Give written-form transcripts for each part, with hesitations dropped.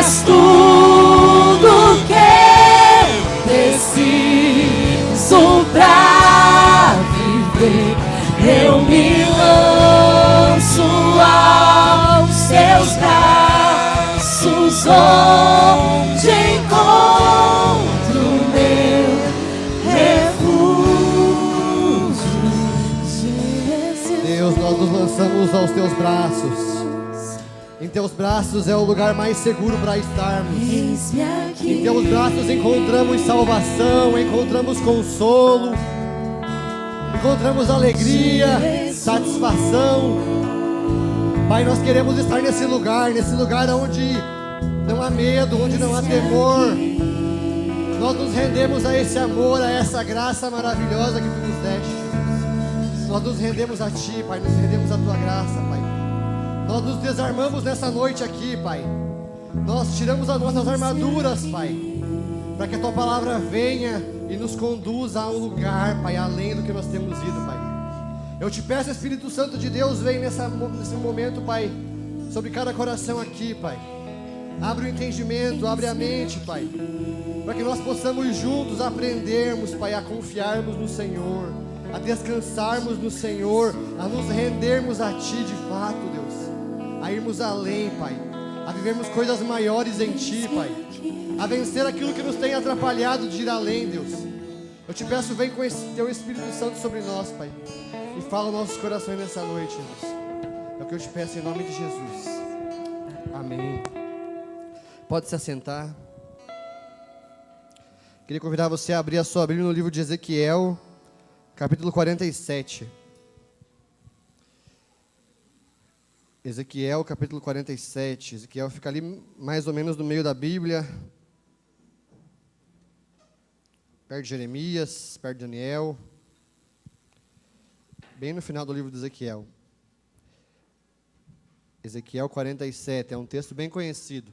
és tudo que preciso pra viver. Eu me lanço aos teus braços, onde encontro meu refúgio. Deus, nós nos lançamos aos teus braços. Em teus braços é o lugar mais seguro para estarmos. Em teus braços encontramos salvação, encontramos consolo, encontramos alegria, satisfação. Pai, nós queremos estar nesse lugar onde não há medo, onde não há temor. Nós nos rendemos a esse amor, a essa graça maravilhosa que Tu nos deste. Nós nos rendemos a Ti, Pai, nos rendemos à Tua graça, Pai. Nós nos desarmamos nessa noite aqui, Pai. Nós tiramos as nossas armaduras, Pai, para que a Tua palavra venha e nos conduza a um lugar, Pai, além do que nós temos ido, Pai. Eu te peço, Espírito Santo de Deus, vem nesse momento, Pai, sobre cada coração aqui, Pai. Abre o entendimento, abre a mente, Pai, para que nós possamos juntos aprendermos, Pai, a confiarmos no Senhor, a descansarmos no Senhor, a nos rendermos a Ti de fato, Deus, a irmos além, Pai, a vivermos coisas maiores em Ti, Pai, a vencer aquilo que nos tem atrapalhado de ir além, Deus. Eu te peço, vem com esse Teu Espírito Santo sobre nós, Pai, e fala nos nossos corações nessa noite, Deus. É o que eu te peço em nome de Jesus. Amém. Pode se assentar. Queria convidar você a abrir a sua Bíblia no livro de Ezequiel, capítulo 47. Ezequiel, capítulo 47. Ezequiel fica ali mais ou menos no meio da Bíblia, perto de Jeremias, perto de Daniel, bem no final do livro de Ezequiel. Ezequiel 47, é um texto bem conhecido.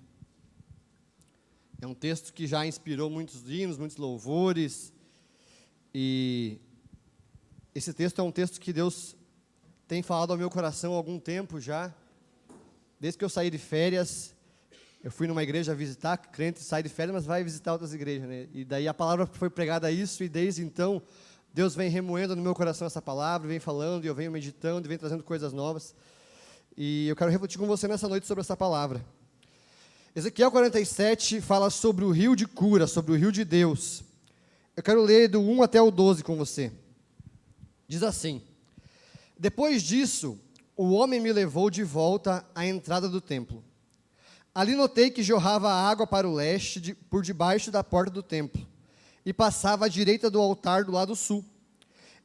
É um texto que já inspirou muitos hinos, muitos louvores. E esse texto é um texto que Deus tem falado ao meu coração há algum tempo já. Desde que eu saí de férias, eu fui numa igreja visitar, crente sai de férias, mas vai visitar outras igrejas, né? E daí a palavra foi pregada a isso, e desde então, Deus vem remoendo no meu coração essa palavra, vem falando, e eu venho meditando, e vem trazendo coisas novas. E eu quero refletir com você nessa noite sobre essa palavra. Ezequiel 47 fala sobre o rio de cura, sobre o rio de Deus. Eu quero ler do 1 até o 12 com você. Diz assim: Depois disso, o homem me levou de volta à entrada do templo. Ali notei que jorrava água para o leste, por debaixo da porta do templo, e passava à direita do altar do lado sul.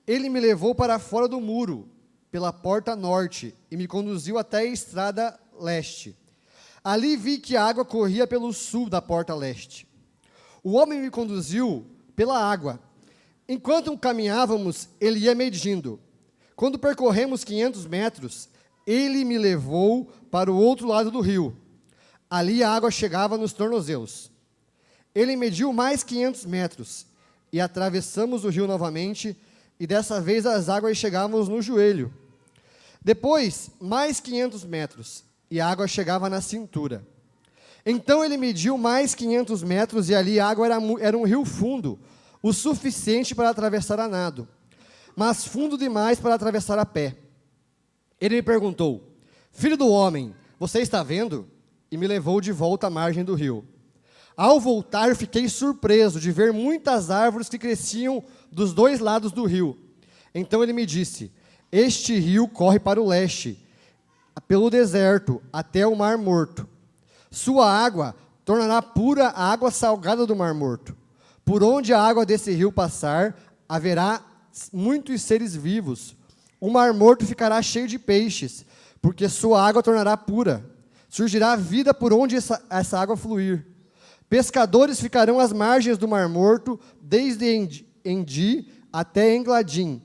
Ele me levou para fora do muro, pela porta norte, e me conduziu até a estrada leste. Ali vi que a água corria pelo sul da porta leste. O homem me conduziu pela água. Enquanto caminhávamos, ele ia medindo. Quando percorremos 500 metros, ele me levou para o outro lado do rio. Ali a água chegava nos tornozelos. Ele mediu mais 500 metros, e atravessamos o rio novamente, e dessa vez as águas chegavam no joelho. Depois, mais 500 metros, e a água chegava na cintura. Então ele mediu mais 500 metros, e ali a água era um rio fundo, o suficiente para atravessar a nado, mas fundo demais para atravessar a pé. Ele me perguntou: Filho do homem, você está vendo? E me levou de volta à margem do rio. Ao voltar, fiquei surpreso de ver muitas árvores que cresciam dos dois lados do rio. Então ele me disse: Este rio corre para o leste, pelo deserto, até o Mar Morto. Sua água tornará pura a água salgada do Mar Morto. Por onde a água desse rio passar, haverá muitos seres vivos. O Mar Morto ficará cheio de peixes, porque sua água tornará pura. Surgirá vida por onde essa água fluir. Pescadores ficarão às margens do Mar Morto, desde Endi até Engladim.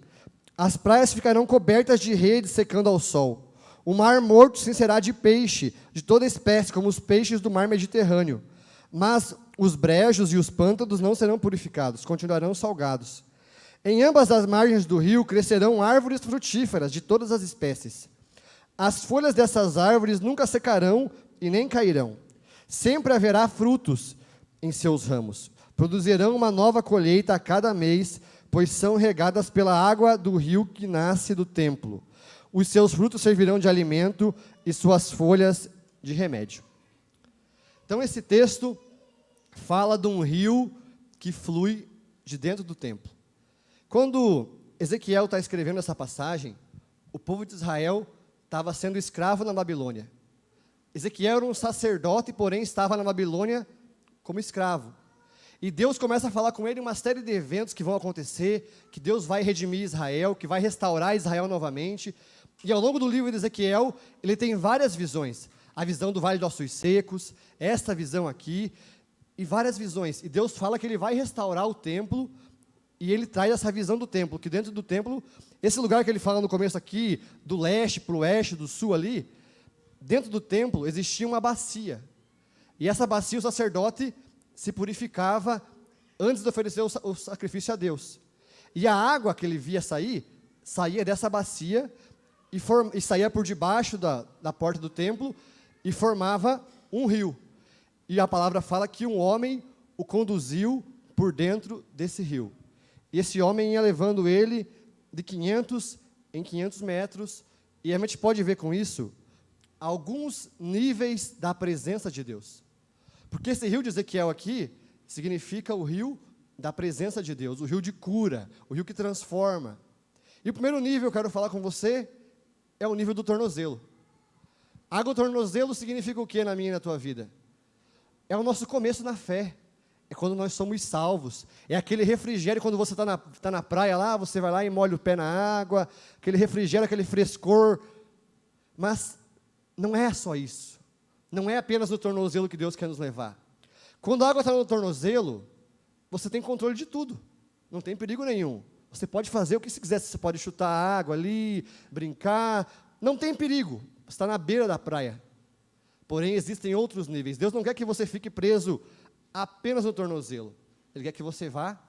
As praias ficarão cobertas de redes secando ao sol. O Mar Morto se encherá de peixe, de toda espécie, como os peixes do mar Mediterrâneo. Mas os brejos e os pântanos não serão purificados, continuarão salgados. Em ambas as margens do rio crescerão árvores frutíferas de todas as espécies. As folhas dessas árvores nunca secarão e nem cairão. Sempre haverá frutos em seus ramos. Produzirão uma nova colheita a cada mês, pois são regadas pela água do rio que nasce do templo. Os seus frutos servirão de alimento e suas folhas de remédio. Então esse texto fala de um rio que flui de dentro do templo. Quando Ezequiel está escrevendo essa passagem, o povo de Israel estava sendo escravo na Babilônia. Ezequiel era um sacerdote, porém estava na Babilônia como escravo. E Deus começa a falar com ele uma série de eventos que vão acontecer, que Deus vai redimir Israel, que vai restaurar Israel novamente. E ao longo do livro de Ezequiel, ele tem várias visões. A visão do Vale de Ossos Secos, esta visão aqui, e várias visões. E Deus fala que ele vai restaurar o templo, e ele traz essa visão do templo, que dentro do templo, esse lugar que ele fala no começo aqui, do leste para o oeste, do sul ali, dentro do templo existia uma bacia. E essa bacia o sacerdote se purificava antes de oferecer o sacrifício a Deus. E a água que ele via sair, saía dessa bacia e saía por debaixo da porta do templo e formava um rio. E a palavra fala que um homem o conduziu por dentro desse rio. E esse homem ia levando ele de 500 em 500 metros. E a gente pode ver com isso alguns níveis da presença de Deus. Porque esse rio de Ezequiel aqui significa o rio da presença de Deus, o rio de cura, o rio que transforma. E o primeiro nível que eu quero falar com você é o nível do tornozelo. Água do tornozelo significa o que na minha e na tua vida? É o nosso começo na fé. É quando nós somos salvos. É aquele refrigério quando você tá na praia lá, você vai lá e molha o pé na água, aquele refrigério, aquele frescor. Mas não é só isso. Não é apenas no tornozelo que Deus quer nos levar. Quando a água está no tornozelo, você tem controle de tudo. Não tem perigo nenhum. Você pode fazer o que você quiser. Você pode chutar a água ali, brincar. Não tem perigo. Você está na beira da praia. Porém, existem outros níveis. Deus não quer que você fique preso apenas no tornozelo. Ele quer que você vá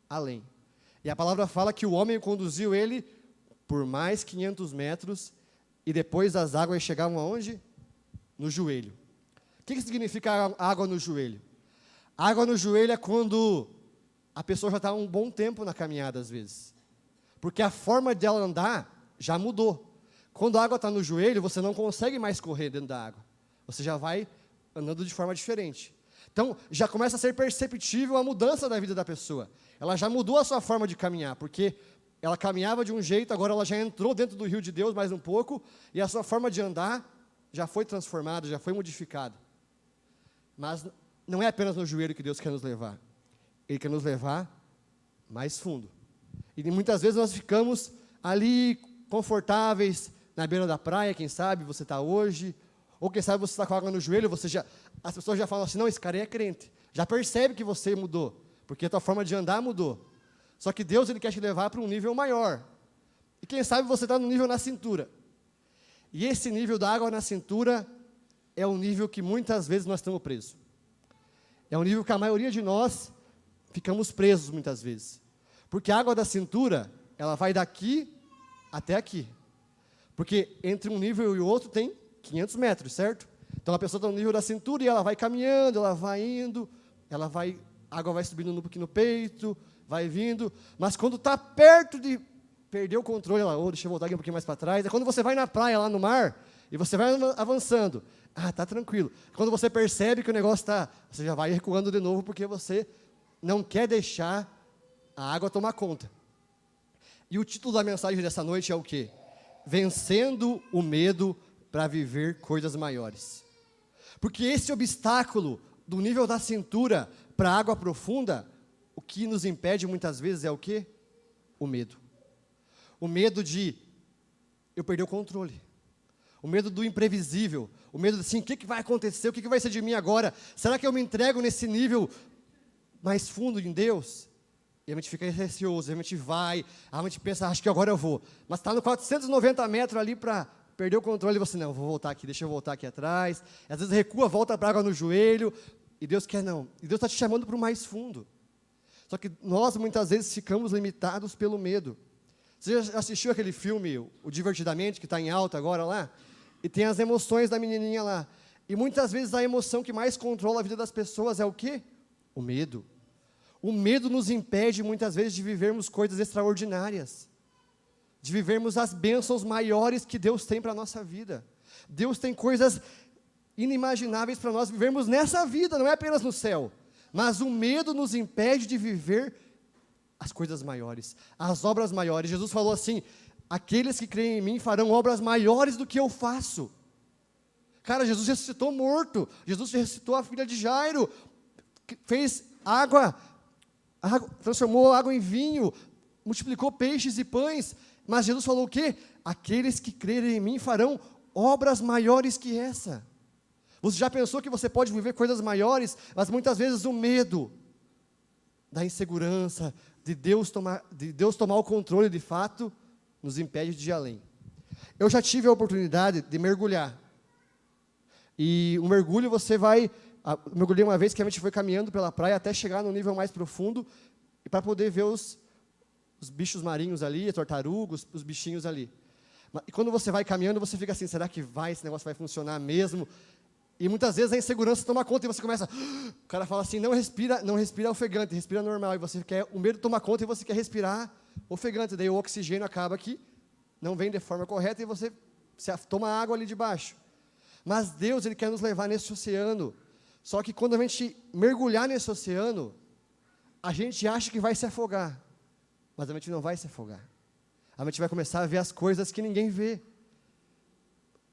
além. E a palavra fala que o homem conduziu ele por mais 500 metros e depois as águas chegavam aonde? No joelho. O que significa água no joelho? Água no joelho é quando a pessoa já está um bom tempo na caminhada, às vezes. Porque a forma dela andar já mudou. Quando a água está no joelho, você não consegue mais correr dentro da água. Você já vai andando de forma diferente. Então, já começa a ser perceptível a mudança da vida da pessoa. Ela já mudou a sua forma de caminhar, porque ela caminhava de um jeito, agora ela já entrou dentro do rio de Deus mais um pouco, e a sua forma de andar já foi transformada, já foi modificada. Mas não é apenas no joelho que Deus quer nos levar. Ele quer nos levar mais fundo. E muitas vezes nós ficamos ali confortáveis na beira da praia, quem sabe você está hoje, ou quem sabe você está com água no joelho, as pessoas já falam assim, não, esse cara aí é crente. Já percebe que você mudou, porque a tua forma de andar mudou. Só que Deus ele quer te levar para um nível maior. E quem sabe você está no nível na cintura. E esse nível da água na cintura é o nível que muitas vezes nós estamos presos. É um nível que a maioria de nós ficamos presos muitas vezes. Porque a água da cintura, ela vai daqui até aqui. Porque entre um nível e o outro tem 500 metros, certo? Então a pessoa está no nível da cintura e ela vai caminhando, ela vai indo, a água vai subindo um pouquinho no peito, vai vindo. Mas quando está perto de perder o controle, ela, deixa eu voltar aqui um pouquinho mais para trás. É quando você vai na praia, lá no mar, e você vai avançando. Tá tranquilo. Quando você percebe que o negócio você já vai recuando de novo, porque você não quer deixar a água tomar conta. E o título da mensagem dessa noite é o quê? Vencendo o medo para viver coisas maiores. Porque esse obstáculo do nível da cintura para a água profunda, o que nos impede muitas vezes é o quê? O medo. O medo de eu perder o controle. O medo do imprevisível. O medo de assim, o que vai acontecer? O que vai ser de mim agora? Será que eu me entrego nesse nível mais fundo em Deus? E a gente fica receoso, a gente vai, a gente pensa, acho que agora eu vou. Mas está no 490 metros ali para perder o controle e você, não, vou voltar aqui, deixa eu voltar aqui atrás. E às vezes recua, volta para a água no joelho. E Deus quer não. E Deus está te chamando para o mais fundo. Só que nós muitas vezes ficamos limitados pelo medo. Você já assistiu aquele filme, o Divertidamente, que está em alta agora lá? E tem as emoções da menininha lá. E muitas vezes a emoção que mais controla a vida das pessoas é o quê? O medo. O medo nos impede muitas vezes de vivermos coisas extraordinárias, de vivermos as bênçãos maiores que Deus tem para a nossa vida. Deus tem coisas inimagináveis para nós vivermos nessa vida, não é apenas no céu. Mas o medo nos impede de viver as coisas maiores, as obras maiores. Jesus falou assim: aqueles que creem em mim farão obras maiores do que eu faço. Cara, Jesus ressuscitou morto, Jesus ressuscitou a filha de Jairo, fez água, transformou água em vinho, multiplicou peixes e pães. Mas Jesus falou o quê? Aqueles que crerem em mim farão obras maiores que essa. Você já pensou que você pode viver coisas maiores, mas muitas vezes o medo da insegurança, de Deus tomar o controle de fato, nos impede de ir além. Eu já tive a oportunidade de mergulhar. E o mergulho mergulhei uma vez que a gente foi caminhando pela praia até chegar no nível mais profundo, e para poder ver os bichos marinhos ali, as tartarugas, os bichinhos ali. E quando você vai caminhando, você fica assim: será que esse negócio vai funcionar mesmo? E muitas vezes a insegurança toma conta e você começa, o cara fala assim: não respira ofegante, respira normal. E o medo toma conta e você quer respirar ofegante. Daí o oxigênio acaba que não vem de forma correta e você toma água ali de baixo. Mas Deus, Ele quer nos levar nesse oceano. Só que quando a gente mergulhar nesse oceano, a gente acha que vai se afogar. Mas a gente não vai se afogar. A gente vai começar a ver as coisas que ninguém vê.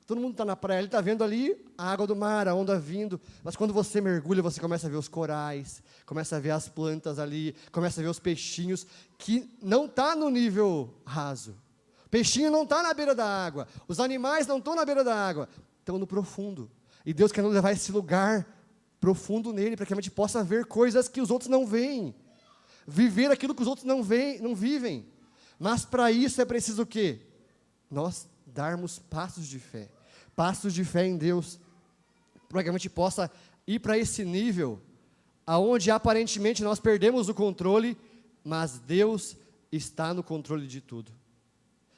Todo mundo está na praia, ele está vendo ali a água do mar, a onda vindo. Mas quando você mergulha, você começa a ver os corais, começa a ver as plantas ali, começa a ver os peixinhos, que não está no nível raso. O peixinho não está na beira da água. Os animais não estão na beira da água. Estão no profundo. E Deus quer nos levar a esse lugar profundo nele, para que a gente possa ver coisas que os outros não veem. Viver aquilo que os outros não vivem. Mas para isso é preciso o quê? Nós darmos passos de fé em Deus, para que a gente possa ir para esse nível, aonde aparentemente nós perdemos o controle, mas Deus está no controle de tudo,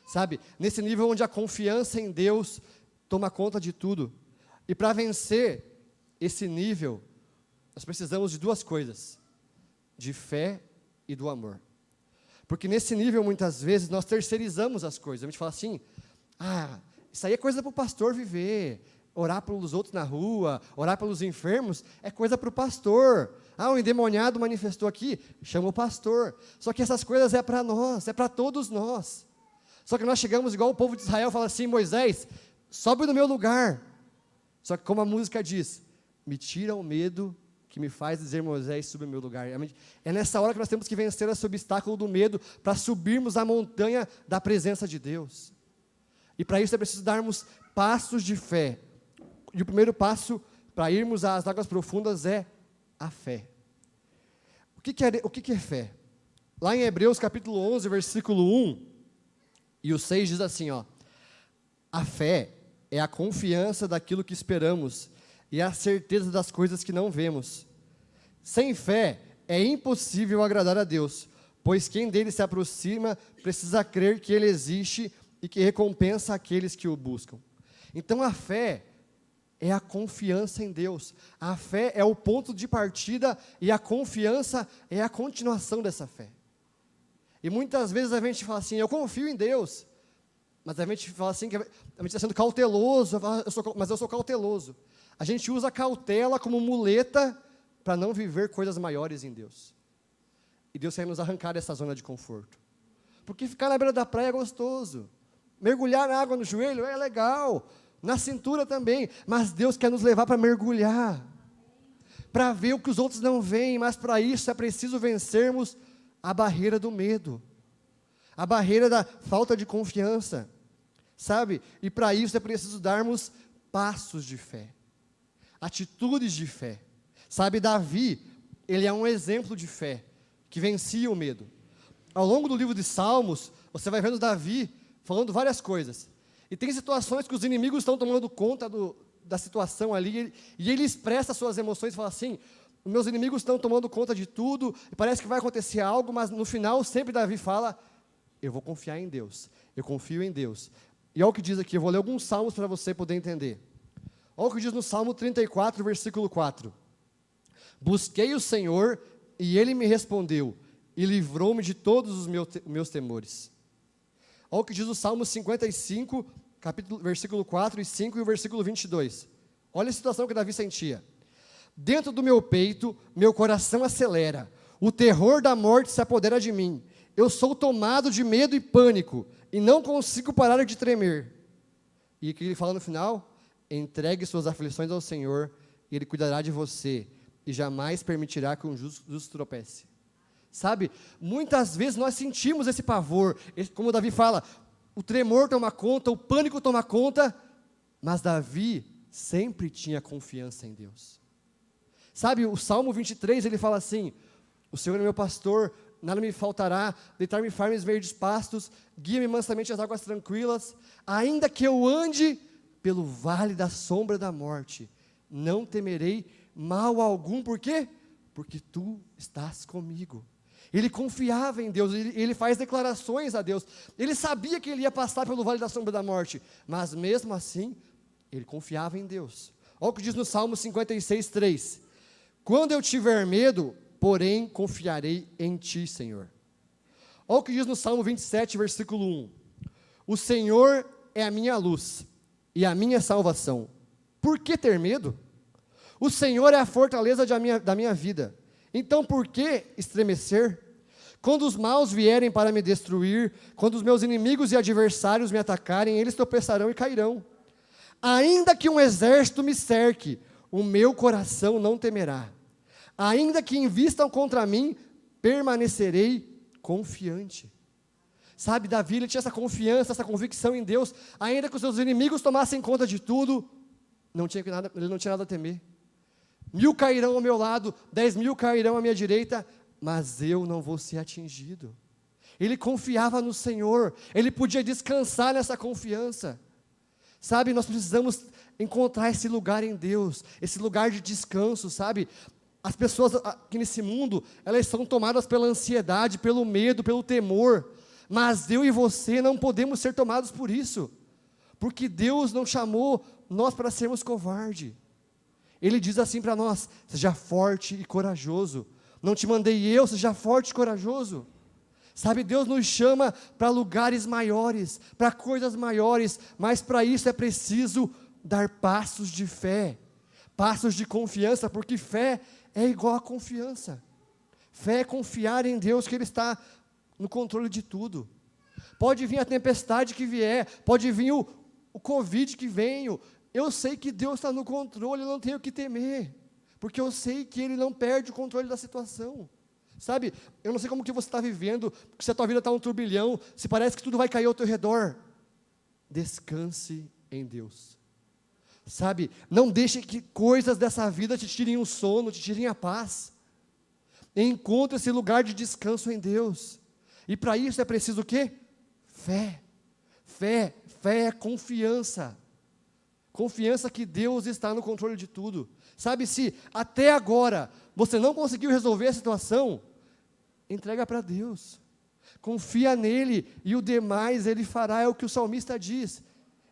sabe? Nesse nível onde a confiança em Deus toma conta de tudo. E para vencer esse nível, nós precisamos de duas coisas: de fé e do amor. Porque nesse nível, muitas vezes, nós terceirizamos as coisas. A gente fala assim: isso aí é coisa para o pastor viver. Orar pelos outros na rua, orar pelos enfermos, é coisa para o pastor. O endemoniado manifestou aqui, chama o pastor. Só que essas coisas é para nós, é para todos nós. Só que nós chegamos igual o povo de Israel, fala assim: Moisés, sobe no meu lugar. Só que como a música diz, me tira o medo que me faz dizer: Moisés, suba no meu lugar. É nessa hora que nós temos que vencer esse obstáculo do medo, para subirmos a montanha da presença de Deus. E para isso é preciso darmos passos de fé. E o primeiro passo para irmos às águas profundas é a fé. O que é fé? Lá em Hebreus capítulo 11, versículo 1 e o 6 diz assim: a fé é a confiança daquilo que esperamos e a certeza das coisas que não vemos. Sem fé é impossível agradar a Deus, pois quem dele se aproxima precisa crer que ele existe e que recompensa aqueles que o buscam. Então a fé é a confiança em Deus. A fé é o ponto de partida e a confiança é a continuação dessa fé. E muitas vezes a gente fala assim: eu confio em Deus. Mas a gente fala assim, que a gente está sendo cauteloso, mas eu sou cauteloso. A gente usa a cautela como muleta para não viver coisas maiores em Deus. E Deus quer nos arrancar dessa zona de conforto. Porque ficar na beira da praia é gostoso. Mergulhar na água no joelho é legal. Na cintura também. Mas Deus quer nos levar para mergulhar. Para ver o que os outros não veem. Mas para isso é preciso vencermos a barreira do medo. A barreira da falta de confiança. Sabe? E para isso é preciso darmos passos de fé. Atitudes de fé. Sabe, Davi, ele é um exemplo de fé, que vencia o medo. Ao longo do livro de Salmos, você vai vendo Davi falando várias coisas. E tem situações que os inimigos estão tomando conta da situação ali, e ele expressa suas emoções e fala assim: os meus inimigos estão tomando conta de tudo, e parece que vai acontecer algo, mas no final sempre Davi fala: eu vou confiar em Deus, eu confio em Deus. E olha o que diz aqui, eu vou ler alguns salmos para você poder entender. Olha o que diz no Salmo 34, versículo 4. Busquei o Senhor e Ele me respondeu e livrou-me de todos os meus temores. Olha o que diz o Salmo 55, versículo 4 e 5 e o versículo 22. Olha a situação que Davi sentia. Dentro do meu peito, meu coração acelera. O terror da morte se apodera de mim. Eu sou tomado de medo e pânico e não consigo parar de tremer. E o que ele fala no final? Entregue suas aflições ao Senhor e Ele cuidará de você e jamais permitirá que um justo tropece. Sabe, muitas vezes nós sentimos esse pavor, como Davi fala, o tremor toma conta, o pânico toma conta, mas Davi sempre tinha confiança em Deus. Sabe, o Salmo 23, ele fala assim, o Senhor é meu pastor, nada me faltará, deitar-me em farmes verdes pastos, guia-me mansamente às águas tranquilas, ainda que eu ande pelo vale da sombra da morte, não temerei mal algum, por quê? Porque tu estás comigo. Ele confiava em Deus, ele faz declarações a Deus, ele sabia que ele ia passar pelo vale da sombra da morte, mas mesmo assim, ele confiava em Deus. Olha o que diz no Salmo 56, 3, quando eu tiver medo, porém confiarei em ti, Senhor. Olha o que diz no Salmo 27, versículo 1, o Senhor é a minha luz e a minha salvação, por que ter medo? O Senhor é a fortaleza da minha vida, então por que estremecer? Quando os maus vierem para me destruir, quando os meus inimigos e adversários me atacarem, eles tropeçarão e cairão. Ainda que um exército me cerque, o meu coração não temerá. Ainda que invistam contra mim, permanecerei confiante. Sabe, Davi, ele tinha essa confiança, essa convicção em Deus, ainda que os seus inimigos tomassem conta de tudo, ele não tinha nada a temer. 1000 cairão ao meu lado, 10.000 cairão à minha direita, mas eu não vou ser atingido. Ele confiava no Senhor, ele podia descansar nessa confiança. Sabe, nós precisamos encontrar esse lugar em Deus, esse lugar de descanso, sabe? As pessoas aqui nesse mundo, elas são tomadas pela ansiedade, pelo medo, pelo temor, mas eu e você não podemos ser tomados por isso, porque Deus não chamou nós para sermos covardes. Ele diz assim para nós, seja forte e corajoso, não te mandei eu, seja forte e corajoso. Sabe, Deus nos chama para lugares maiores, para coisas maiores, mas para isso é preciso dar passos de fé, passos de confiança, porque fé é igual a confiança. Fé é confiar em Deus, que Ele está no controle de tudo. Pode vir a tempestade que vier, pode vir o Covid que venha, eu sei que Deus está no controle, eu não tenho o que temer, porque eu sei que Ele não perde o controle da situação. Sabe, eu não sei como que você está vivendo, se a tua vida está um turbilhão, se parece que tudo vai cair ao teu redor. Descanse em Deus. Sabe, não deixe que coisas dessa vida te tirem o sono, te tirem a paz. Encontre esse lugar de descanso em Deus. E para isso é preciso o quê? Fé. Fé é confiança. Confiança que Deus está no controle de tudo. Sabe, se até agora você não conseguiu resolver a situação, entrega para Deus. Confia nele e o demais Ele fará, é o que o salmista diz.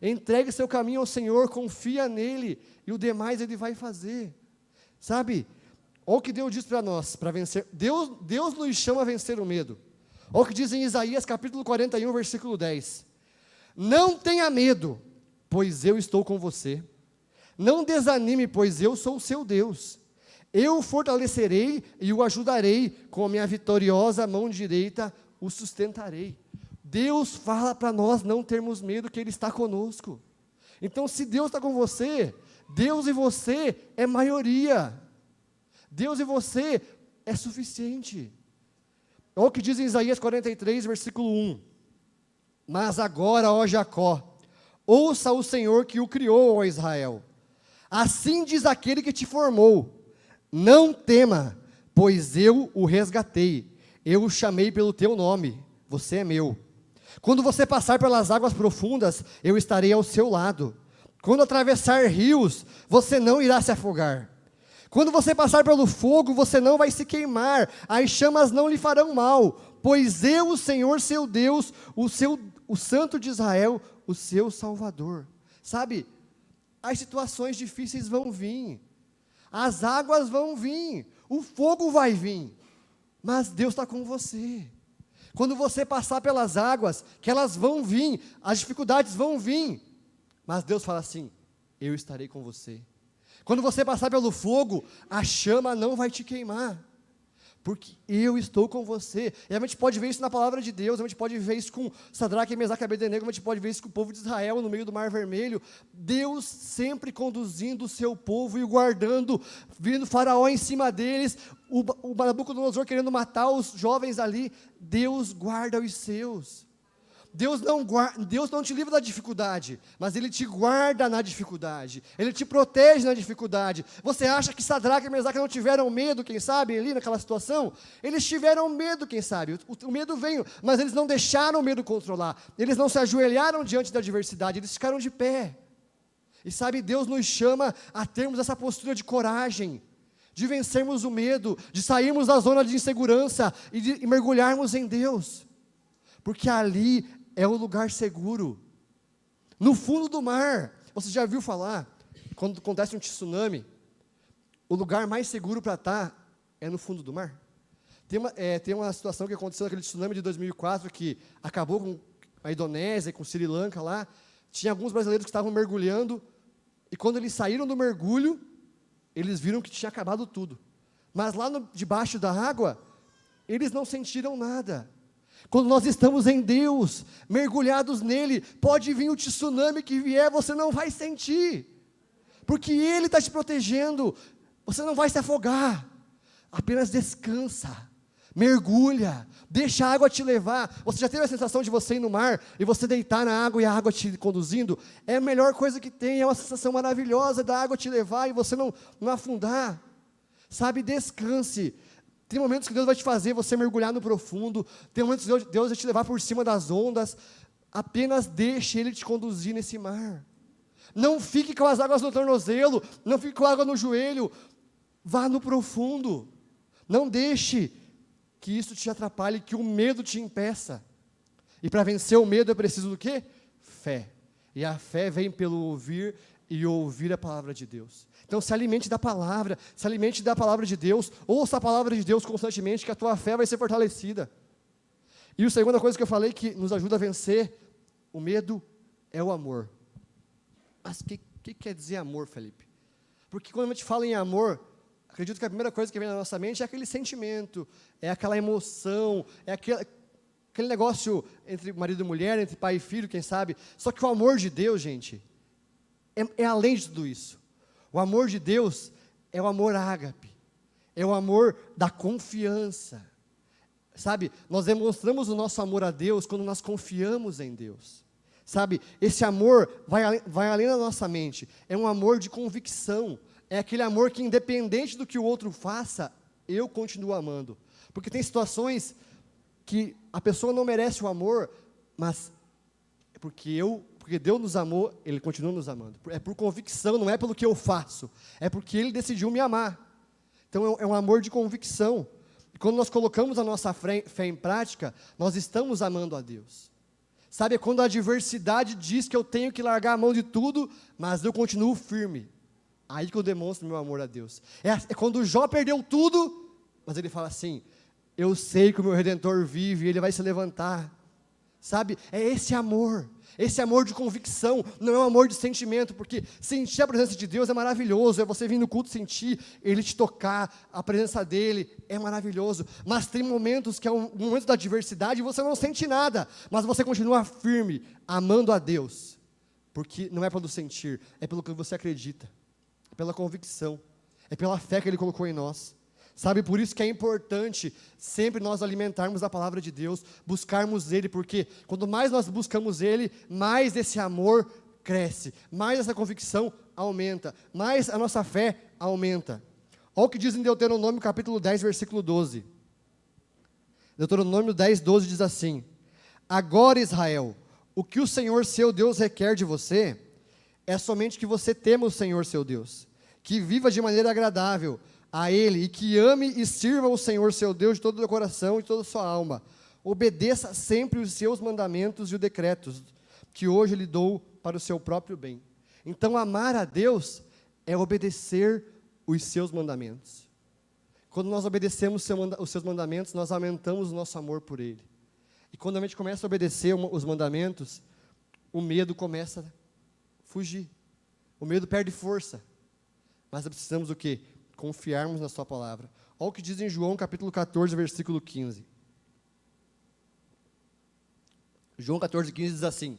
Entregue seu caminho ao Senhor, confia nele e o demais Ele vai fazer. Sabe, olha o que Deus diz para nós, para vencer. Deus nos chama a vencer o medo. Olha o que diz em Isaías capítulo 41, versículo 10. Não tenha medo, pois eu estou com você. Não desanime, pois eu sou o seu Deus. Eu o fortalecerei e o ajudarei, com a minha vitoriosa mão direita o sustentarei. Deus fala para nós não termos medo, que Ele está conosco. Então, se Deus está com você, Deus e você é maioria. Deus e você é suficiente. Olha o que diz em Isaías 43, versículo 1. Mas agora, ó Jacó, ouça o Senhor que o criou, ó Israel. Assim diz aquele que te formou, não tema, pois eu o resgatei, eu o chamei pelo teu nome, você é meu. Quando você passar pelas águas profundas, eu estarei ao seu lado. Quando atravessar rios, você não irá se afogar. Quando você passar pelo fogo, você não vai se queimar, as chamas não lhe farão mal, pois eu, o Senhor seu Deus, o Santo de Israel, o seu Salvador. Sabe, as situações difíceis vão vir, as águas vão vir, o fogo vai vir, mas Deus está com você. Quando você passar pelas águas, que elas vão vir, as dificuldades vão vir, mas Deus fala assim: eu estarei com você. Quando você passar pelo fogo, a chama não vai te queimar, porque eu estou com você. E a gente pode ver isso na palavra de Deus, a gente pode ver isso com Sadraque, Mesaque e Abednego, a gente pode ver isso com o povo de Israel no meio do Mar Vermelho. Deus sempre conduzindo o seu povo e o guardando, vindo Faraó em cima deles, o Nabucodonosor querendo matar os jovens ali. Deus guarda os seus. Deus não te livra da dificuldade, mas Ele te guarda na dificuldade, Ele te protege na dificuldade. Você acha que Sadraque e Mesaque não tiveram medo, quem sabe, ali naquela situação? Eles tiveram medo, quem sabe, o medo veio, mas eles não deixaram o medo controlar, eles não se ajoelharam diante da adversidade, eles ficaram de pé. E sabe, Deus nos chama a termos essa postura de coragem, de vencermos o medo, de sairmos da zona de insegurança e mergulharmos em Deus, porque ali é o lugar seguro, no fundo do mar. Você já viu falar, quando acontece um tsunami, o lugar mais seguro para estar é no fundo do mar? Tem uma situação que aconteceu naquele tsunami de 2004, que acabou com a Indonésia, com Sri Lanka lá. Tinha alguns brasileiros que estavam mergulhando, e quando eles saíram do mergulho, eles viram que tinha acabado tudo, mas lá debaixo da água, eles não sentiram nada. Quando nós estamos em Deus, mergulhados nele, pode vir o tsunami que vier, você não vai sentir, porque Ele está te protegendo, você não vai se afogar, apenas descansa, mergulha, deixa a água te levar. Você já teve a sensação de você ir no mar, e você deitar na água e a água te conduzindo? É a melhor coisa que tem, é uma sensação maravilhosa da água te levar, e você não afundar, sabe, descanse. Tem momentos que Deus vai te fazer você mergulhar no profundo, tem momentos que Deus vai te levar por cima das ondas, apenas deixe Ele te conduzir nesse mar. Não fique com as águas no tornozelo, não fique com a água no joelho, vá no profundo, não deixe que isso te atrapalhe, que o medo te impeça. E para vencer o medo é preciso do quê? Fé, e a fé vem pelo ouvir e ouvir a palavra de Deus. Então se alimente da palavra, se alimente da palavra de Deus, ouça a palavra de Deus constantemente, que a tua fé vai ser fortalecida. E a segunda coisa que eu falei que nos ajuda a vencer o medo é o amor. Mas o que quer dizer amor, Felipe? Porque quando a gente fala em amor, acredito que a primeira coisa que vem na nossa mente é aquele sentimento, é aquela emoção, é aquele negócio entre marido e mulher, entre pai e filho, quem sabe. Só que o amor de Deus, gente, é além de tudo isso. O amor de Deus é o amor ágape, é o amor da confiança. Sabe, nós demonstramos o nosso amor a Deus quando nós confiamos em Deus. Sabe, esse amor vai além da nossa mente, é um amor de convicção, é aquele amor que independente do que o outro faça, eu continuo amando. Porque tem situações que a pessoa não merece o amor, mas porque Deus nos amou, Ele continua nos amando. É por convicção, não é pelo que eu faço, é porque Ele decidiu me amar. Então é um amor de convicção. E quando nós colocamos a nossa fé em prática, nós estamos amando a Deus. Sabe, é quando a adversidade diz que eu tenho que largar a mão de tudo, mas eu continuo firme. Aí que eu demonstro meu amor a Deus. É quando Jó perdeu tudo, mas ele fala assim: eu sei que o meu Redentor vive, Ele vai se levantar. Sabe, é esse amor de convicção, não é um amor de sentimento, porque sentir a presença de Deus é maravilhoso, é você vir no culto sentir, Ele te tocar, a presença dEle é maravilhoso, mas tem momentos que é um momento da adversidade e você não sente nada, mas você continua firme, amando a Deus, porque não é pelo sentir, é pelo que você acredita, é pela convicção, é pela fé que Ele colocou em nós. Sabe, por isso que é importante sempre nós alimentarmos a palavra de Deus, buscarmos Ele, porque quanto mais nós buscamos Ele, mais esse amor cresce, mais essa convicção aumenta, mais a nossa fé aumenta. Olha o que diz em Deuteronômio capítulo 10, versículo 12. Deuteronômio 10, 12 diz assim: agora, Israel, o que o Senhor seu Deus requer de você, é somente que você tema o Senhor seu Deus, que viva de maneira agradável a Ele, e que ame e sirva o Senhor seu Deus de todo o seu coração e de toda a sua alma. Obedeça sempre os seus mandamentos e os decretos, que hoje lhe dou para o seu próprio bem. Então, amar a Deus é obedecer os seus mandamentos. Quando nós obedecemos os seus mandamentos, nós aumentamos o nosso amor por Ele. E quando a gente começa a obedecer os mandamentos, o medo começa a fugir. O medo perde força. Mas nós precisamos o quê? Confiarmos na sua palavra. Olha o que diz em João capítulo 14, versículo 15. João 14, 15 diz assim.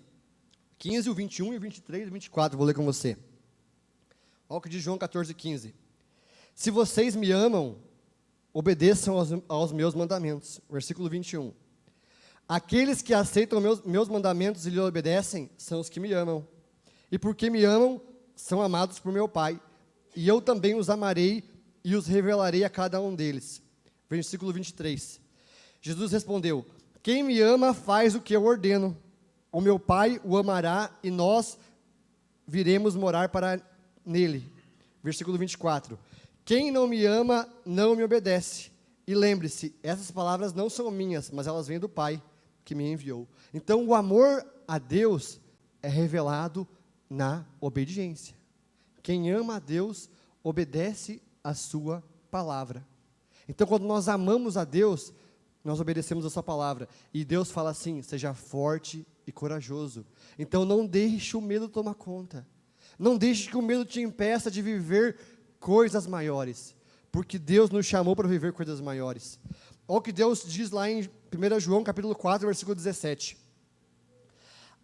15, o 21, e o 23 e o 24, vou ler com você. Olha o que diz João 14, 15. Se vocês me amam, obedeçam aos meus mandamentos. Versículo 21. Aqueles que aceitam meus mandamentos e lhe obedecem, são os que me amam. E porque me amam, são amados por meu Pai. E eu também os amarei e os revelarei a cada um deles. Versículo 23. Jesus respondeu, quem me ama faz o que eu ordeno. O meu Pai o amará e nós viremos morar nele. Versículo 24. Quem não me ama, não me obedece. E lembre-se, essas palavras não são minhas, mas elas vêm do Pai que me enviou. Então, o amor a Deus é revelado na obediência. Quem ama a Deus, obedece a sua palavra. Então, quando nós amamos a Deus, nós obedecemos a sua palavra. E Deus fala assim, seja forte e corajoso. Então, não deixe o medo tomar conta. Não deixe que o medo te impeça de viver coisas maiores. Porque Deus nos chamou para viver coisas maiores. Olha o que Deus diz lá em 1 João capítulo 4, versículo 17.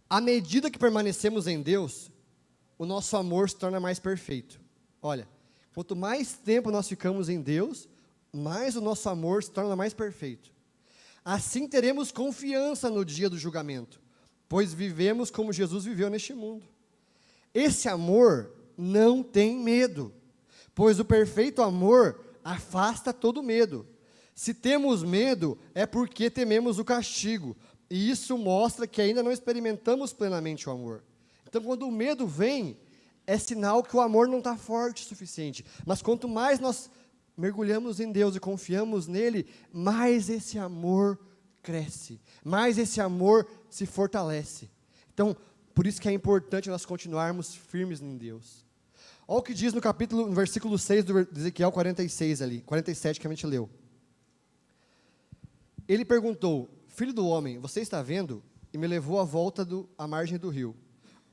À medida que permanecemos em Deus, o nosso amor se torna mais perfeito. Olha, quanto mais tempo nós ficamos em Deus, mais o nosso amor se torna mais perfeito. Assim teremos confiança no dia do julgamento, pois vivemos como Jesus viveu neste mundo. Esse amor não tem medo, pois o perfeito amor afasta todo medo. Se temos medo, é porque tememos o castigo, e isso mostra que ainda não experimentamos plenamente o amor. Então, quando o medo vem, é sinal que o amor não está forte o suficiente. Mas quanto mais nós mergulhamos em Deus e confiamos nele, mais esse amor cresce, mais esse amor se fortalece. Então, por isso que é importante nós continuarmos firmes em Deus. Olha o que diz no versículo 6 do Ezequiel 46 ali, 47 que a gente leu. Ele perguntou, filho do homem, você está vendo? E me levou à volta à margem do rio.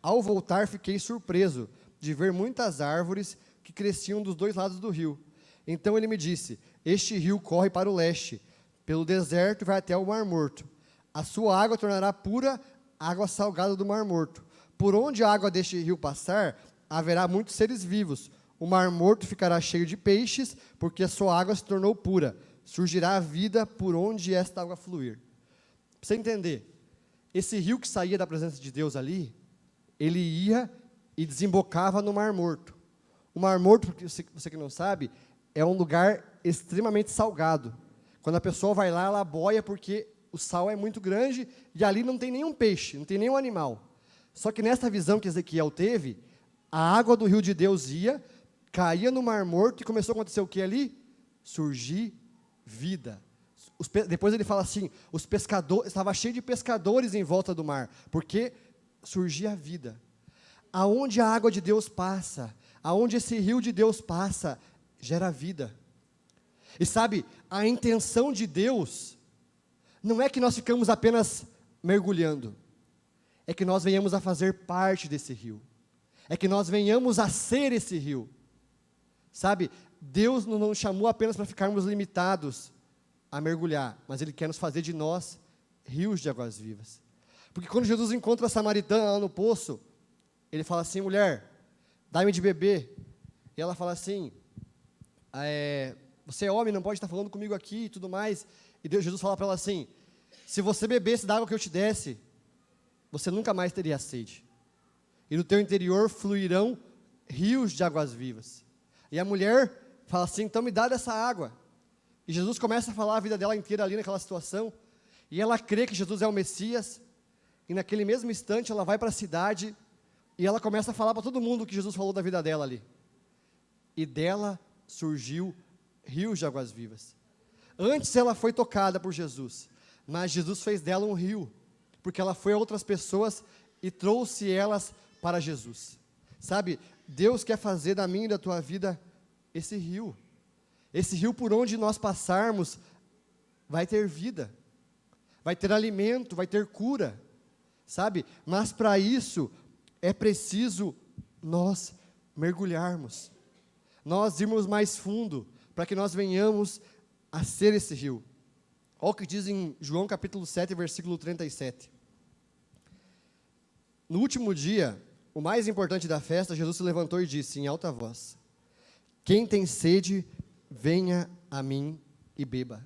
Ao voltar, fiquei surpreso de ver muitas árvores que cresciam dos dois lados do rio. Então ele me disse, este rio corre para o leste, pelo deserto e vai até o Mar Morto. A sua água tornará pura a água salgada do Mar Morto. Por onde a água deste rio passar, haverá muitos seres vivos. O Mar Morto ficará cheio de peixes, porque a sua água se tornou pura. Surgirá a vida por onde esta água fluir. Para você entender, esse rio que saía da presença de Deus ali, ele ia e desembocava no Mar Morto. O Mar Morto, porque você que não sabe, é um lugar extremamente salgado. Quando a pessoa vai lá, ela boia porque o sal é muito grande e ali não tem nenhum peixe, não tem nenhum animal. Só que nessa visão que Ezequiel teve, a água do rio de Deus ia, caía no Mar Morto e começou a acontecer o que ali? Surgir vida. Depois ele fala assim, estava cheio de pescadores em volta do mar, porque surgia a vida. Aonde a água de Deus passa, aonde esse rio de Deus passa, gera vida. E sabe, a intenção de Deus não é que nós ficamos apenas mergulhando, é que nós venhamos a fazer parte desse rio, é que nós venhamos a ser esse rio. Sabe, Deus não nos chamou apenas para ficarmos limitados a mergulhar, mas Ele quer nos fazer de nós rios de águas vivas. Porque quando Jesus encontra a samaritana lá no poço, Ele fala assim, mulher, dá-me de beber. E ela fala assim, você é homem, não pode estar falando comigo aqui e tudo mais. E Jesus fala para ela assim, se você bebesse da água que eu te desse, você nunca mais teria sede. E no teu interior fluirão rios de águas vivas. E a mulher fala assim, então me dá dessa água. E Jesus começa a falar a vida dela inteira ali naquela situação. E ela crê que Jesus é o Messias. E naquele mesmo instante ela vai para a cidade e ela começa a falar para todo mundo o que Jesus falou da vida dela ali. E dela surgiu rios de águas vivas. Antes ela foi tocada por Jesus, mas Jesus fez dela um rio, porque ela foi a outras pessoas e trouxe elas para Jesus. Sabe, Deus quer fazer da minha e da tua vida esse rio. Esse rio por onde nós passarmos vai ter vida, vai ter alimento, vai ter cura, sabe? Mas para isso é preciso nós mergulharmos, nós irmos mais fundo, para que nós venhamos a ser esse rio. Olha o que diz em João capítulo 7, versículo 37. No último dia, o mais importante da festa, Jesus se levantou e disse em alta voz: quem tem sede, venha a mim e beba.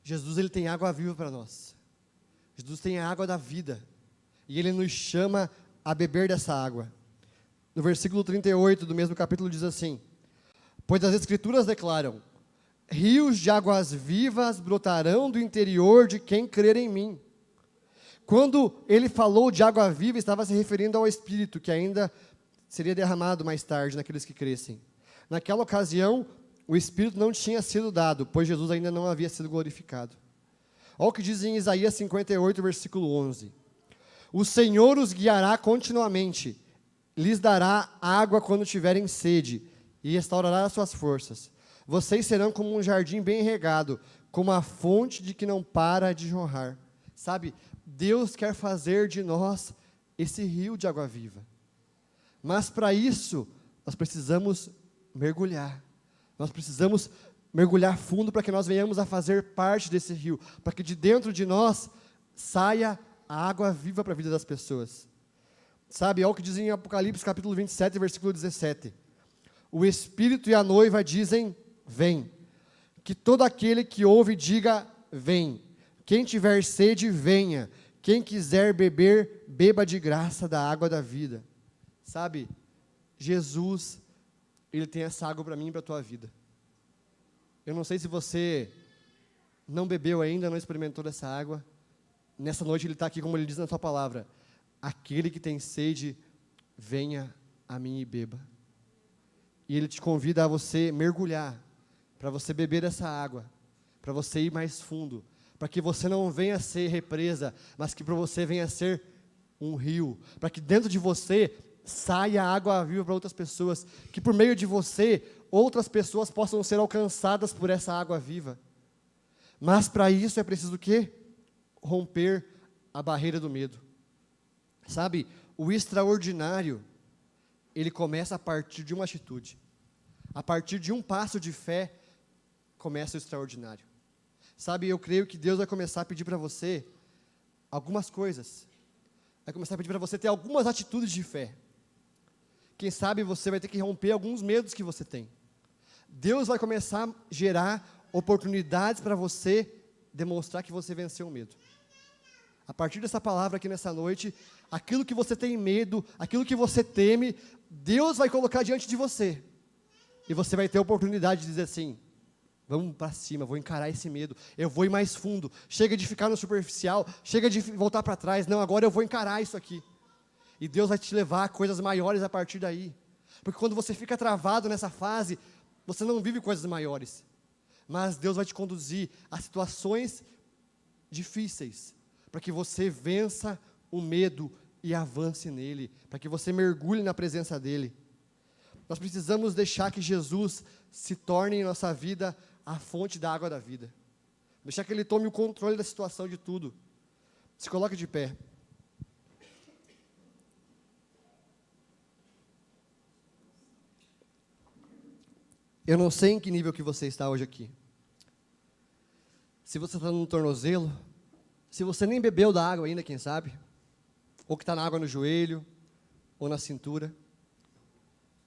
Jesus, ele tem água viva para nós. Jesus tem a água da vida. E ele nos chama a beber dessa água. No versículo 38 do mesmo capítulo diz assim: pois as Escrituras declaram: rios de águas vivas brotarão do interior de quem crer em mim. Quando ele falou de água viva, estava se referindo ao Espírito, que ainda seria derramado mais tarde naqueles que crescem. Naquela ocasião, o Espírito não tinha sido dado, pois Jesus ainda não havia sido glorificado. Olha o que diz em Isaías 58, versículo 11. O Senhor os guiará continuamente, lhes dará água quando tiverem sede, e restaurará as suas forças. Vocês serão como um jardim bem regado, como a fonte de que não para de jorrar. Sabe, Deus quer fazer de nós esse rio de água viva. Mas para isso, nós precisamos mergulhar. Nós precisamos mergulhar fundo para que nós venhamos a fazer parte desse rio, para que de dentro de nós saia a água viva para a vida das pessoas. Sabe, olha o que diz em Apocalipse capítulo 27, versículo 17. O Espírito e a noiva dizem: vem. Que todo aquele que ouve diga: vem. Quem tiver sede, venha. Quem quiser beber, beba de graça da água da vida. Sabe, Jesus, ele tem essa água para mim e para a tua vida. Eu não sei se você não bebeu ainda, não experimentou dessa água. Nessa noite ele está aqui, como ele diz na sua palavra: aquele que tem sede, venha a mim e beba. E ele te convida a você mergulhar, para você beber dessa água, para você ir mais fundo, para que você não venha ser represa, mas que para você venha ser um rio, para que dentro de você saia água viva para outras pessoas, que por meio de você, outras pessoas possam ser alcançadas por essa água viva. Mas para isso é preciso o quê? Romper a barreira do medo. Sabe, o extraordinário, ele começa a partir de uma atitude. A partir de um passo de fé, começa o extraordinário. Sabe, eu creio que Deus vai começar a pedir para você algumas coisas. Vai começar a pedir para você ter algumas atitudes de fé. Quem sabe você vai ter que romper alguns medos que você tem. Deus vai começar a gerar oportunidades para você demonstrar que você venceu o medo. A partir dessa palavra aqui nessa noite, aquilo que você tem medo, aquilo que você teme, Deus vai colocar diante de você. E você vai ter a oportunidade de dizer assim: vamos para cima, vou encarar esse medo, eu vou ir mais fundo, chega de ficar no superficial, chega de voltar para trás, não, agora eu vou encarar isso aqui. E Deus vai te levar a coisas maiores a partir daí. Porque quando você fica travado nessa fase, você não vive coisas maiores. Mas Deus vai te conduzir a situações difíceis, para que você vença o medo e avance nele, para que você mergulhe na presença dele. Nós precisamos deixar que Jesus se torne em nossa vida a fonte da água da vida. Deixar que ele tome o controle da situação de tudo. Se coloque de pé. Eu não sei em que nível que você está hoje aqui. Se você está no tornozelo, se você nem bebeu da água ainda, quem sabe, ou que está na água no joelho, ou na cintura.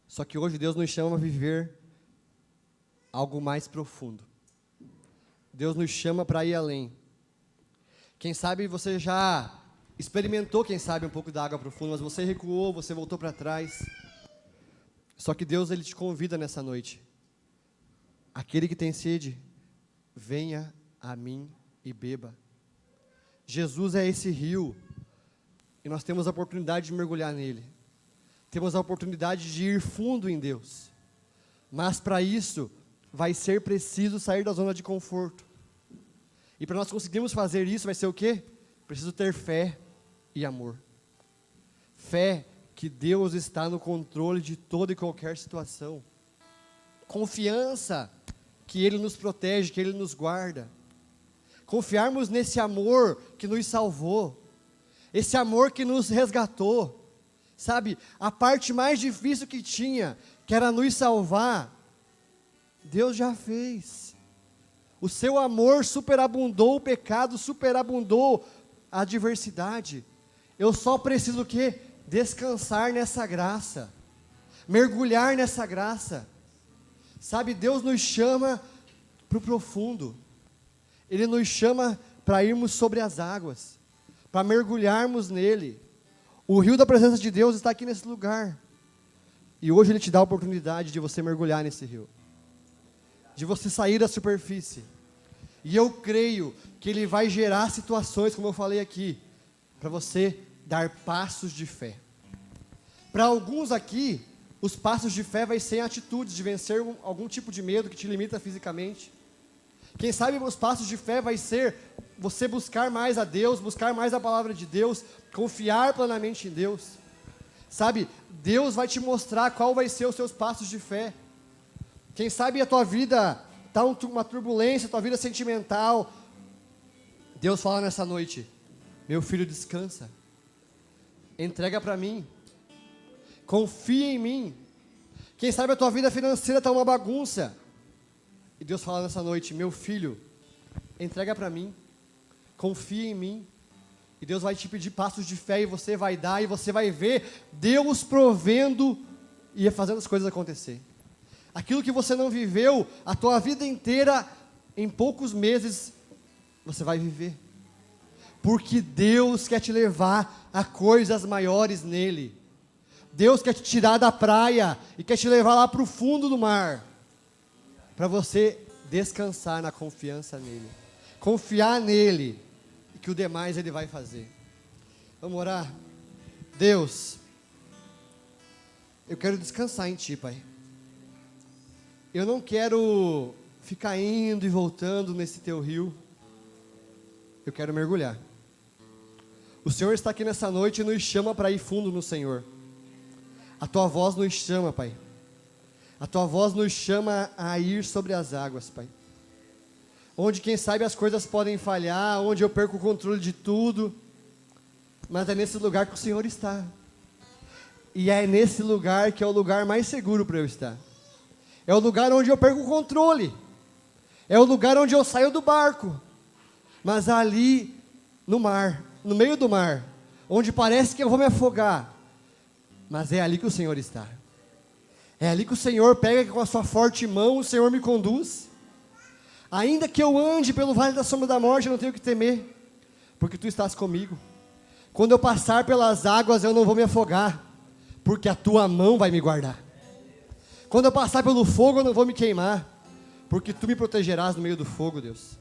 Só que hoje Deus nos chama a viver algo mais profundo. Deus nos chama para ir além. Quem sabe você já experimentou, quem sabe, um pouco da água profunda, mas você recuou, você voltou para trás. Só que Deus, ele te convida nessa noite. Aquele que tem sede, venha a mim e beba. Jesus é esse rio, e nós temos a oportunidade de mergulhar nele. Temos a oportunidade de ir fundo em Deus. Mas para isso, vai ser preciso sair da zona de conforto. E para nós conseguirmos fazer isso, vai ser o quê? Preciso ter fé e amor. Fé que Deus está no controle de toda e qualquer situação. Confiança que Ele nos protege, que Ele nos guarda. Confiarmos nesse amor que nos salvou, esse amor que nos resgatou. Sabe, a parte mais difícil que tinha, que era nos salvar, Deus já fez. O seu amor superabundou o pecado, superabundou a adversidade. Eu só preciso o quê? Descansar nessa graça, mergulhar nessa graça. Sabe, Deus nos chama para o profundo. Ele nos chama para irmos sobre as águas, para mergulharmos nele. O rio da presença de Deus está aqui nesse lugar. E hoje Ele te dá a oportunidade de você mergulhar nesse rio, de você sair da superfície. E eu creio que Ele vai gerar situações, como eu falei aqui, para você dar passos de fé. Para alguns aqui, os passos de fé vai ser atitudes de vencer algum tipo de medo que te limita fisicamente. Quem sabe os passos de fé vai ser você buscar mais a Deus, buscar mais a palavra de Deus, confiar plenamente em Deus. Sabe, Deus vai te mostrar qual vai ser os seus passos de fé. Quem sabe a tua vida está uma turbulência, a tua vida sentimental. Deus fala nessa noite: meu filho, descansa, entrega para mim, confia em mim. Quem sabe a tua vida financeira está uma bagunça, e Deus fala nessa noite: meu filho, entrega para mim, confia em mim. E Deus vai te pedir passos de fé, e você vai dar, e você vai ver Deus provendo e fazendo as coisas acontecer. Aquilo que você não viveu a tua vida inteira, em poucos meses você vai viver. Porque Deus quer te levar a coisas maiores nele. Deus quer te tirar da praia e quer te levar lá para o fundo do mar, para você descansar na confiança nele, confiar nele, e que o demais Ele vai fazer. Vamos orar? Deus, eu quero descansar em Ti, Pai. Eu não quero ficar indo e voltando nesse Teu rio. Eu quero mergulhar. O Senhor está aqui nessa noite e nos chama para ir fundo no Senhor. A Tua voz nos chama, Pai. A Tua voz nos chama a ir sobre as águas, Pai. Onde, quem sabe, as coisas podem falhar, onde eu perco o controle de tudo, mas é nesse lugar que o Senhor está. E é nesse lugar que é o lugar mais seguro para eu estar. É o lugar onde eu perco o controle. É o lugar onde eu saio do barco. Mas ali, no mar, no meio do mar, onde parece que eu vou me afogar, mas é ali que o Senhor está. É ali que o Senhor pega com a sua forte mão, o Senhor me conduz. Ainda que eu ande pelo vale da sombra da morte, eu não tenho que temer, porque Tu estás comigo. Quando eu passar pelas águas, eu não vou me afogar, porque a Tua mão vai me guardar. Quando eu passar pelo fogo, eu não vou me queimar, porque Tu me protegerás no meio do fogo, Deus.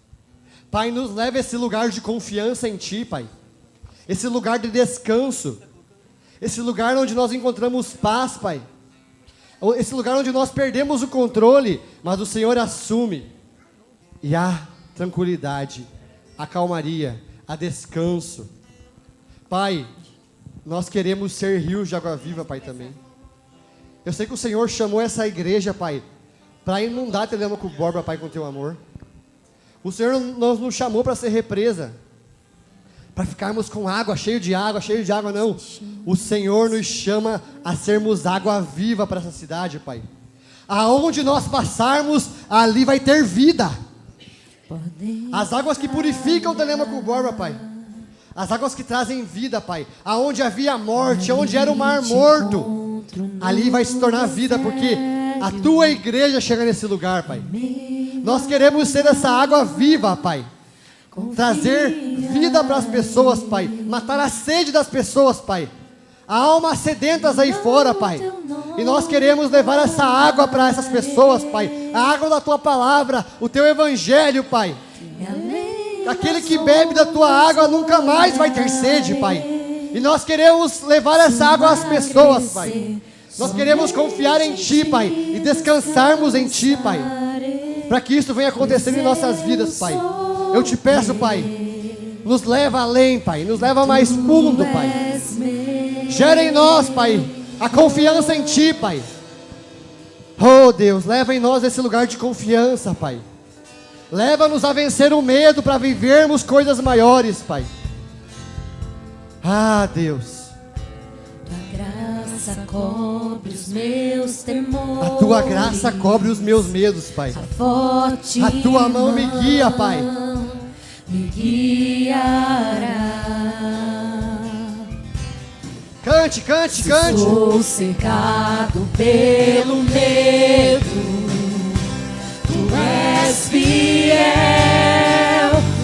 Pai, nos leva a esse lugar de confiança em Ti, Pai. Esse lugar de descanso. Esse lugar onde nós encontramos paz, Pai. Esse lugar onde nós perdemos o controle, mas o Senhor assume. E há tranquilidade, há calmaria, há descanso. Pai, nós queremos ser rios de água viva, Pai, também. Eu sei que o Senhor chamou essa igreja, Pai, para inundar Telêmaco Borba, Pai, com Teu amor. O Senhor não nos chamou para ser represa, para ficarmos com água, cheio de água, não. O Senhor nos chama a sermos água viva para essa cidade, Pai. Aonde nós passarmos, ali vai ter vida. As águas que purificam o Telêmaco Borba, Pai. As águas que trazem vida, Pai. Aonde havia morte, onde era o mar morto, ali vai se tornar vida, porque a Tua igreja chega nesse lugar, Pai. Nós queremos ser essa água viva, Pai. Trazer vida para as pessoas, Pai. Matar a sede das pessoas, Pai. Há almas sedentas aí fora, Pai. E nós queremos levar essa água para essas pessoas, Pai. A água da Tua palavra, o Teu evangelho, Pai. Aquele que bebe da Tua água nunca mais vai ter sede, Pai. E nós queremos levar essa água às pessoas, Pai. Nós queremos confiar em Ti, Pai. E descansarmos em Ti, Pai. Para que isso venha acontecer em nossas vidas, Pai. Eu Te peço, Pai. Nos leva além, Pai. Nos leva mais fundo, Pai. Gera em nós, Pai, a confiança em Ti, Pai. Oh Deus, leva em nós esse lugar de confiança, Pai. Leva-nos a vencer o medo para vivermos coisas maiores, Pai. Ah, Deus. Tua graça cobre os meus temores. A Tua graça cobre os meus medos, Pai. A forte A Tua mão me guia, Pai. Me guiará. Cante, cante, cante. Sou cercado pelo medo, Tu és fiel,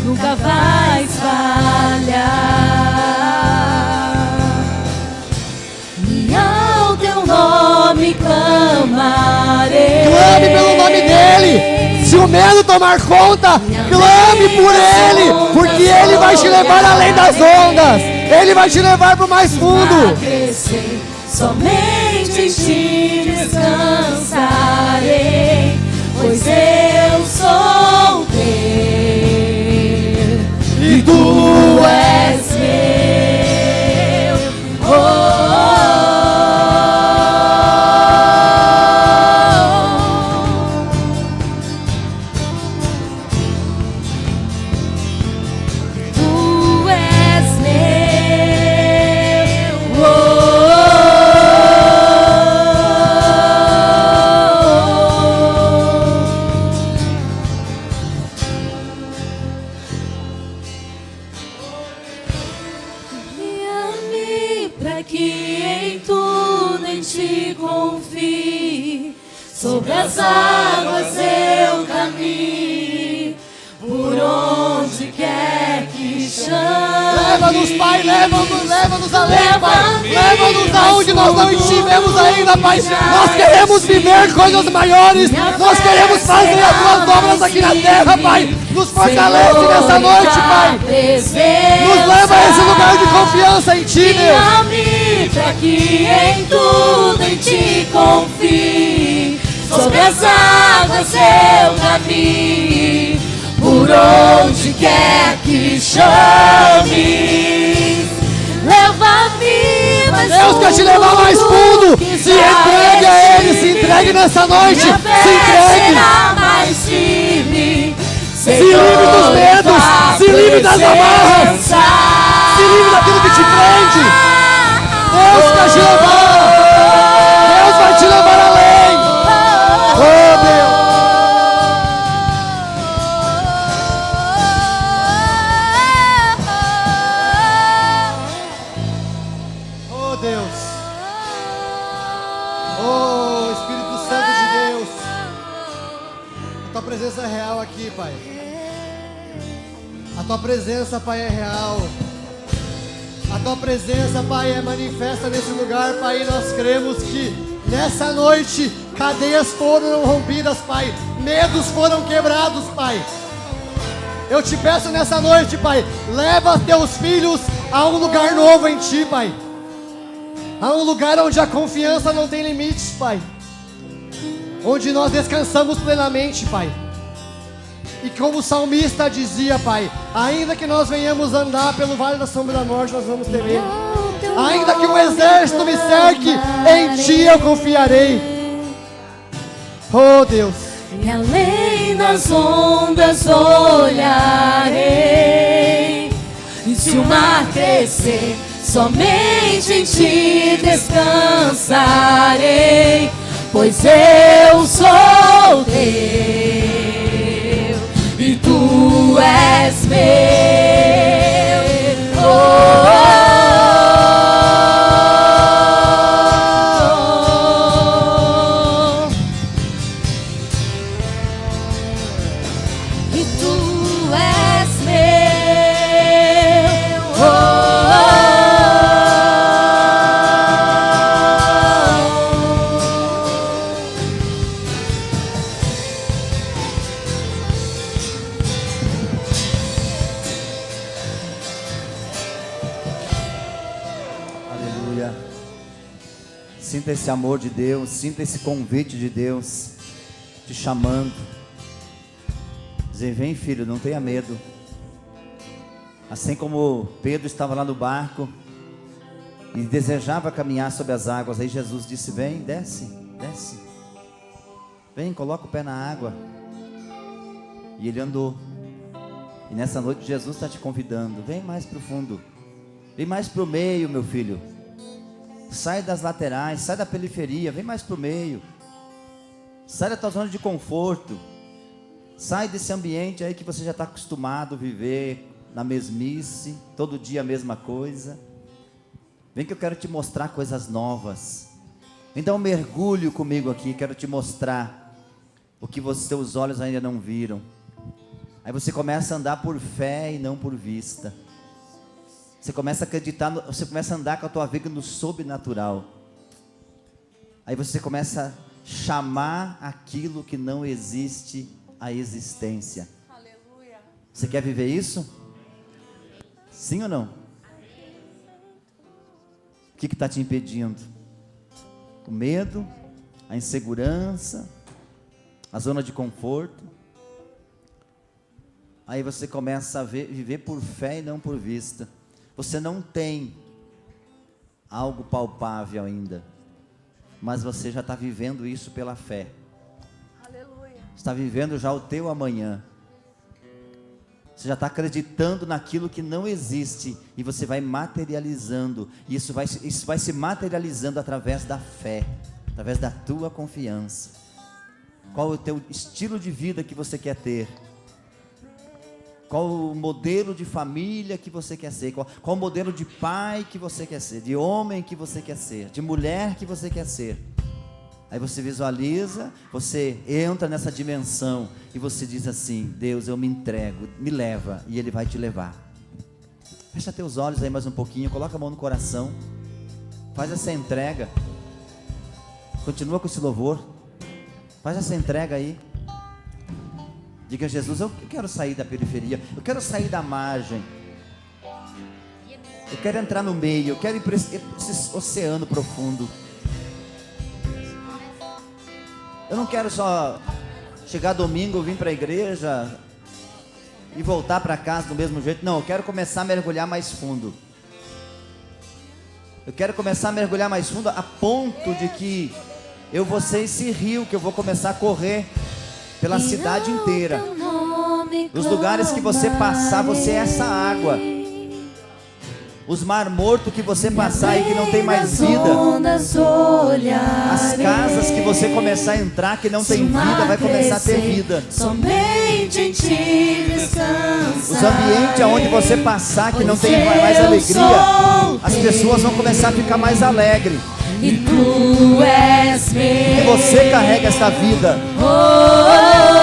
nunca vais falhar. E ao Teu nome clamarei. Clame pelo nome dele. Se o medo tomar conta, clame por ele, porque ele vai te levar além das ondas. Ele vai te levar para o mais fundo. Somente em Ti descansarei, pois eu sou Teu e Tu és meu. Oh, oh, Tu és meu. Oh, guia-me pra que em tudo em Ti confie. Sobre as águas eu caminho, por onde quer que chame. Leva-nos, Pai, leva-nos além, Pai. Leva-nos aonde nós não estivemos ainda, Pai. Nós queremos viver coisas maiores. Nós queremos fazer as Tuas obras aqui na terra, Pai. Nos fortalece nessa noite, Pai. Nos leva a esse lugar de confiança em Ti, Deus. Guia-me pra que em tudo em Ti confie. Sobre as águas eu caminho, por onde quer que chame. Leva-me mais Deus quer te levar mais fundo. Se entregue a Ele, se entregue nessa noite. Se entregue. Mais firme. Se livre dos medos. Se livre das amarras. Se livre daquilo que te prende. Deus quer te levar. Deus vai te levar além. Oh, Deus. Oh, Deus. Oh, Espírito Santo de Deus. A Tua presença é real aqui, Pai. A Tua presença, Pai, é real. A Tua presença, Pai, é manifesta nesse lugar, Pai. E nós cremos que nessa noite cadeias foram rompidas, Pai. Medos foram quebrados, Pai. Eu te peço nessa noite, Pai, leva Teus filhos a um lugar novo em Ti, Pai. A um lugar onde a confiança não tem limites, Pai. Onde nós descansamos plenamente, Pai. E como o salmista dizia, Pai, ainda que nós venhamos andar pelo vale da sombra da morte, nós vamos temer. Ainda que o exército me cerque, em Ti eu confiarei. Oh, Deus. E além das ondas olharei, e se o mar crescer, somente em Ti descansarei, pois eu sou Teu e Tu és meu. Oh, oh, oh. E Tu és meu. Oh, oh, Aleluia. Sinta esse amor de Deus, sinta esse convite de Deus te chamando. Dizer, vem filho, não tenha medo. Assim como Pedro estava lá no barco, e desejava caminhar sobre as águas. Aí Jesus disse: vem, desce, desce. Vem, coloca o pé na água. E ele andou. E nessa noite Jesus está te convidando: vem mais para o fundo, vem mais para o meio, meu filho. Sai das laterais, sai da periferia, vem mais para o meio. Sai da tua zona de conforto. Sai desse ambiente aí que você já está acostumado a viver na mesmice, todo dia a mesma coisa. Vem que eu quero te mostrar coisas novas. Vem dar um mergulho comigo aqui, quero te mostrar o que seus olhos ainda não viram. Aí você começa a andar por fé e não por vista. Você começa a acreditar, você começa a andar com a tua vida no sobrenatural. Aí você começa a chamar aquilo que não existe à existência. Aleluia. Você quer viver isso? Sim ou não? O que está te impedindo? O medo, a insegurança, a zona de conforto. Aí você começa a viver por fé e não por vista. Você não tem algo palpável ainda, mas você já está vivendo isso pela fé. Aleluia. Está vivendo já o teu amanhã. Você já está acreditando naquilo que não existe, e você vai materializando. E isso vai se materializando através da fé, através da tua confiança. Qual é o teu estilo de vida que você quer ter? Qual o modelo de família que você quer ser? Qual o modelo de pai que você quer ser? De homem que você quer ser? De mulher que você quer ser? Aí você visualiza, você entra nessa dimensão e você diz assim: Deus, eu me entrego, me leva, e Ele vai te levar. Fecha teus olhos aí mais um pouquinho, coloca a mão no coração, faz essa entrega, continua com esse louvor, faz essa entrega aí. Diga: Jesus, eu quero sair da periferia, eu quero sair da margem, eu quero entrar no meio, eu quero ir para esse oceano profundo. Eu não quero só chegar domingo, vir para a igreja e voltar para casa do mesmo jeito. Não, eu quero começar a mergulhar mais fundo. Eu quero começar a mergulhar mais fundo a ponto de que eu vou ser esse rio que eu vou começar a correr pela cidade inteira. Os lugares que você passar, você é essa água. Os mar mortos que você passar e que não tem mais vida, as casas que você começar a entrar que não tem vida, vai começar a ter vida. Somente em ti descansa. Os ambientes onde você passar que não tem mais alegria, as pessoas vão começar a ficar mais alegres. E tu és meu. Porque você carrega esta vida. Oh,